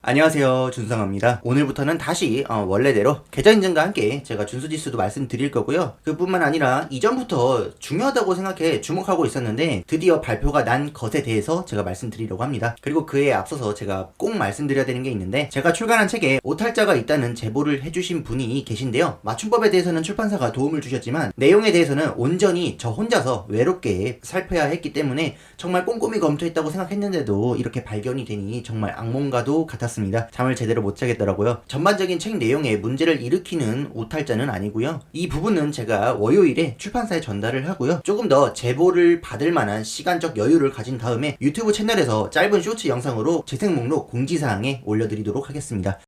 안녕하세요, 준성합니다. 오늘부터는 다시 원래대로 계좌 인증과 함께 제가 준수지수도 말씀드릴 거고요. 그뿐만 아니라 이전부터 중요하다고 생각해 주목하고 있었는데 드디어 발표가 난 것에 대해서 제가 말씀드리려고 합니다. 그리고 그에 앞서서 제가 꼭 말씀드려야 되는 게 있는데, 제가 출간한 책에 오탈자가 있다는 제보를 해주신 분이 계신데요. 맞춤법에 대해서는 출판사가 도움을 주셨지만 내용에 대해서는 온전히 저 혼자서 외롭게 살펴야 했기 때문에 정말 꼼꼼히 검토했다고 생각했는데도 이렇게 발견이 되니 정말 악몽과도 같았습니다. 잠을 제대로 못 자겠더라고요. 전반적인 책 내용에 문제를 일으키는 오탈자는 아니고요. 이 부분은 제가 월요일에 출판사에 전달을 하고요. 조금 더 제보를 받을 만한 시간적 여유를 가진 다음에 유튜브 채널에서 짧은 쇼츠 영상으로 재생 목록 공지사항에 올려드리도록 하겠습니다.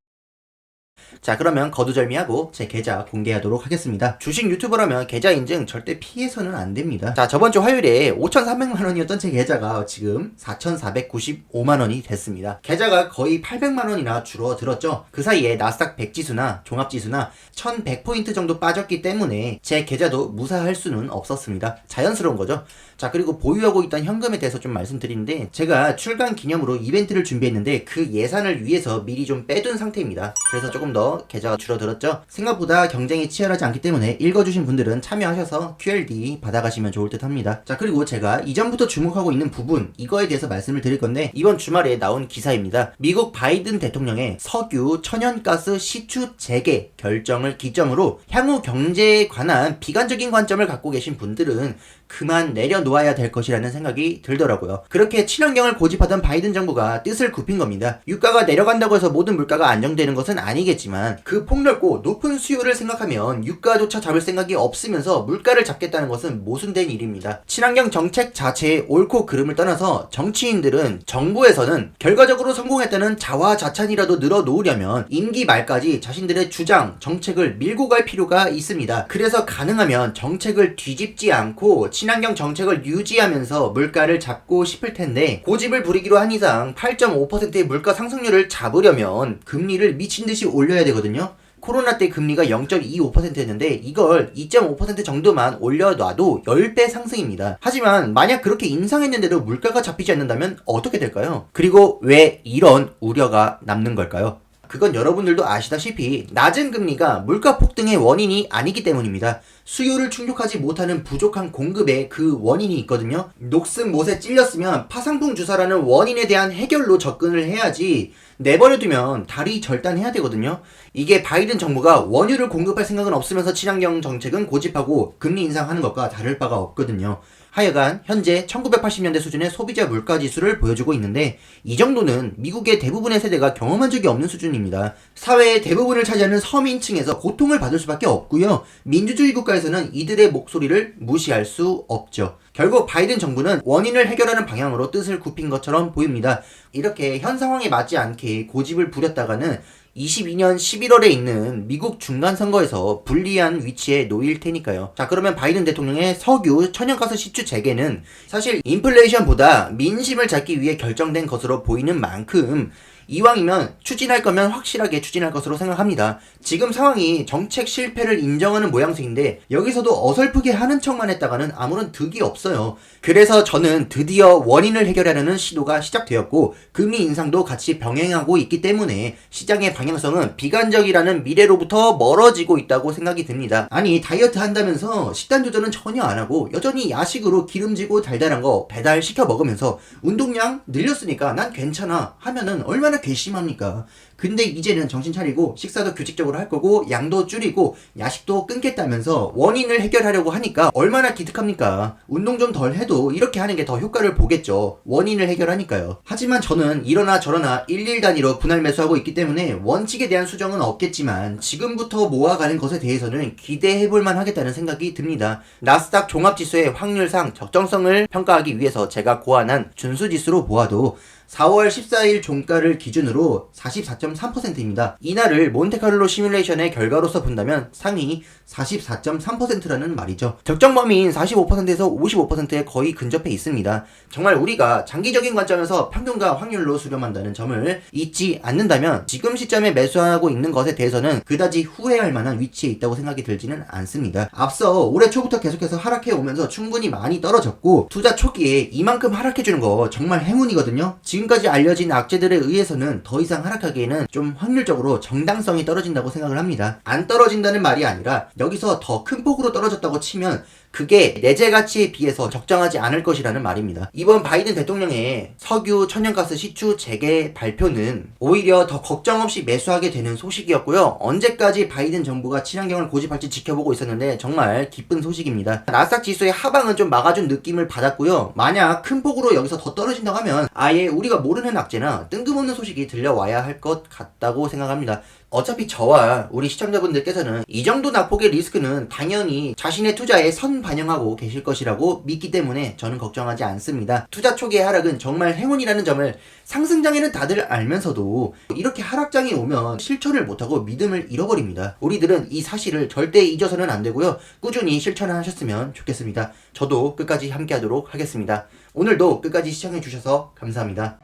자, 그러면 거두절미하고 제 계좌 공개하도록 하겠습니다. 주식 유튜버라면 계좌 인증 절대 피해서는 안 됩니다. 자, 저번 주 화요일에 5,300만원이었던 제 계좌가 지금 4,495만원이 됐습니다. 계좌가 거의 800만원이나 줄어들었죠. 그 사이에 나스닥 100지수나 종합지수나 1100포인트 정도 빠졌기 때문에 제 계좌도 무사할 수는 없었습니다. 자연스러운 거죠. 자, 그리고 보유하고 있던 현금에 대해서 좀 말씀드리는데, 제가 출간 기념으로 이벤트를 준비했는데 그 예산을 위해서 미리 좀 빼둔 상태입니다. 그래서 조금 더 계좌가 줄어들었죠. 생각보다 경쟁이 치열하지 않기 때문에 읽어주신 분들은 참여하셔서 QLD 받아가시면 좋을 듯 합니다. 자, 그리고 제가 이전부터 주목하고 있는 부분, 이거에 대해서 말씀을 드릴 건데, 이번 주말에 나온 기사입니다. 미국 바이든 대통령의 석유, 천연가스 시추 재개 결정을 기점으로 향후 경제에 관한 비관적인 관점을 갖고 계신 분들은 그만 내려놓아야 될 것이라는 생각이 들더라고요. 그렇게 친환경을 고집하던 바이든 정부가 뜻을 굽힌 겁니다. 유가가 내려간다고 해서 모든 물가가 안정되는 것은 아니겠지만, 그 폭넓고 높은 수요를 생각하면 유가조차 잡을 생각이 없으면서 물가를 잡겠다는 것은 모순된 일입니다. 친환경 정책 자체의 옳고 그름을 떠나서 정치인들은, 정부에서는 결과적으로 성공했다는 자화자찬이라도 늘어놓으려면 임기 말까지 자신들의 주장, 정책을 밀고 갈 필요가 있습니다. 그래서 가능하면 정책을 뒤집지 않고 친환경 정책을 유지하면서 물가를 잡고 싶을 텐데, 고집을 부리기로 한 이상 8.5%의 물가 상승률을 잡으려면 금리를 미친 듯이 올려야 되거든요. 코로나 때 금리가 0.25%였는데 이걸 2.5% 정도만 올려놔도 10배 상승입니다. 하지만 만약 그렇게 인상했는데도 물가가 잡히지 않는다면 어떻게 될까요? 그리고 왜 이런 우려가 남는 걸까요? 그건 여러분들도 아시다시피 낮은 금리가 물가 폭등의 원인이 아니기 때문입니다. 수요를 충족하지 못하는 부족한 공급의 그 원인이 있거든요. 녹슨 못에 찔렸으면 파상풍 주사라는 원인에 대한 해결로 접근을 해야지, 내버려두면 다리 절단해야 되거든요. 이게 바이든 정부가 원유를 공급할 생각은 없으면서 친환경 정책은 고집하고 금리 인상하는 것과 다를 바가 없거든요. 하여간 현재 1980년대 수준의 소비자 물가지수를 보여주고 있는데, 이 정도는 미국의 대부분의 세대가 경험한 적이 없는 수준입니다. 사회의 대부분을 차지하는 서민층에서 고통을 받을 수밖에 없고요. 민주주의 국가에서는 이들의 목소리를 무시할 수 없죠. 결국 바이든 정부는 원인을 해결하는 방향으로 뜻을 굽힌 것처럼 보입니다. 이렇게 현 상황에 맞지 않게 고집을 부렸다가는 22년 11월에 있는 미국 중간선거에서 불리한 위치에 놓일 테니까요. 자, 그러면 바이든 대통령의 석유, 천연가스 시추 재개는 사실 인플레이션보다 민심을 잡기 위해 결정된 것으로 보이는 만큼, 이왕이면 추진할 거면 확실하게 추진할 것으로 생각합니다. 지금 상황이 정책 실패를 인정하는 모양새인데 여기서도 어설프게 하는 척만 했다가는 아무런 득이 없어요. 그래서 저는 드디어 원인을 해결하려는 시도가 시작되었고, 금리 인상도 같이 병행하고 있기 때문에 시장의 방향성은 비관적이라는 미래로부터 멀어지고 있다고 생각이 듭니다. 아니, 다이어트 한다면서 식단 조절은 전혀 안 하고 여전히 야식으로 기름지고 달달한 거 배달시켜 먹으면서 운동량 늘렸으니까 난 괜찮아 하면은 얼마나 괘씸합니까? 근데 이제는 정신 차리고 식사도 규칙적으로 할 거고 양도 줄이고 야식도 끊겠다면서 원인을 해결하려고 하니까 얼마나 기특합니까? 운동 좀 덜 해도 이렇게 하는 게 더 효과를 보겠죠. 원인을 해결하니까요. 하지만 저는 이러나 저러나 일일 단위로 분할 매수하고 있기 때문에 원칙에 대한 수정은 없겠지만 지금부터 모아가는 것에 대해서는 기대해볼만 하겠다는 생각이 듭니다. 나스닥 종합지수의 확률상 적정성을 평가하기 위해서 제가 고안한 준수지수로 보아도 4월 14일 종가를 기준으로 44.3%입니다. 이날을 몬테카를로 시뮬레이션의 결과로서 본다면 상위 44.3%라는 말이죠. 적정 범위인 45%에서 55%에 거의 근접해 있습니다. 정말 우리가 장기적인 관점에서 평균과 확률로 수렴한다는 점을 잊지 않는다면 지금 시점에 매수하고 있는 것에 대해서는 그다지 후회할 만한 위치에 있다고 생각이 들지는 않습니다. 앞서 올해 초부터 계속해서 하락해 오면서 충분히 많이 떨어졌고, 투자 초기에 이만큼 하락해주는 거 정말 행운이거든요. 지금 지금까지 알려진 악재들에 의해서는 더 이상 하락하기에는 좀 확률적으로 정당성이 떨어진다고 생각을 합니다. 안 떨어진다는 말이 아니라 여기서 더 큰 폭으로 떨어졌다고 치면 그게 내재 가치에 비해서 적정하지 않을 것이라는 말입니다. 이번 바이든 대통령의 석유, 천연가스 시추 재개 발표는 오히려 더 걱정 없이 매수하게 되는 소식이었고요. 언제까지 바이든 정부가 친환경을 고집할지 지켜보고 있었는데 정말 기쁜 소식입니다. 나스닥 지수의 하방은 좀 막아준 느낌을 받았고요. 만약 큰 폭으로 여기서 더 떨어진다고 하면 아예 우리가 모르는 악재나 뜬금없는 소식이 들려와야 할 것 같다고 생각합니다. 어차피 저와 우리 시청자분들께서는 이 정도 낙폭의 리스크는 당연히 자신의 투자에 선반영하고 계실 것이라고 믿기 때문에 저는 걱정하지 않습니다. 투자 초기의 하락은 정말 행운이라는 점을 상승장에는 다들 알면서도 이렇게 하락장이 오면 실천을 못하고 믿음을 잃어버립니다. 우리들은 이 사실을 절대 잊어서는 안 되고요. 꾸준히 실천을 하셨으면 좋겠습니다. 저도 끝까지 함께 하도록 하겠습니다. 오늘도 끝까지 시청해주셔서 감사합니다.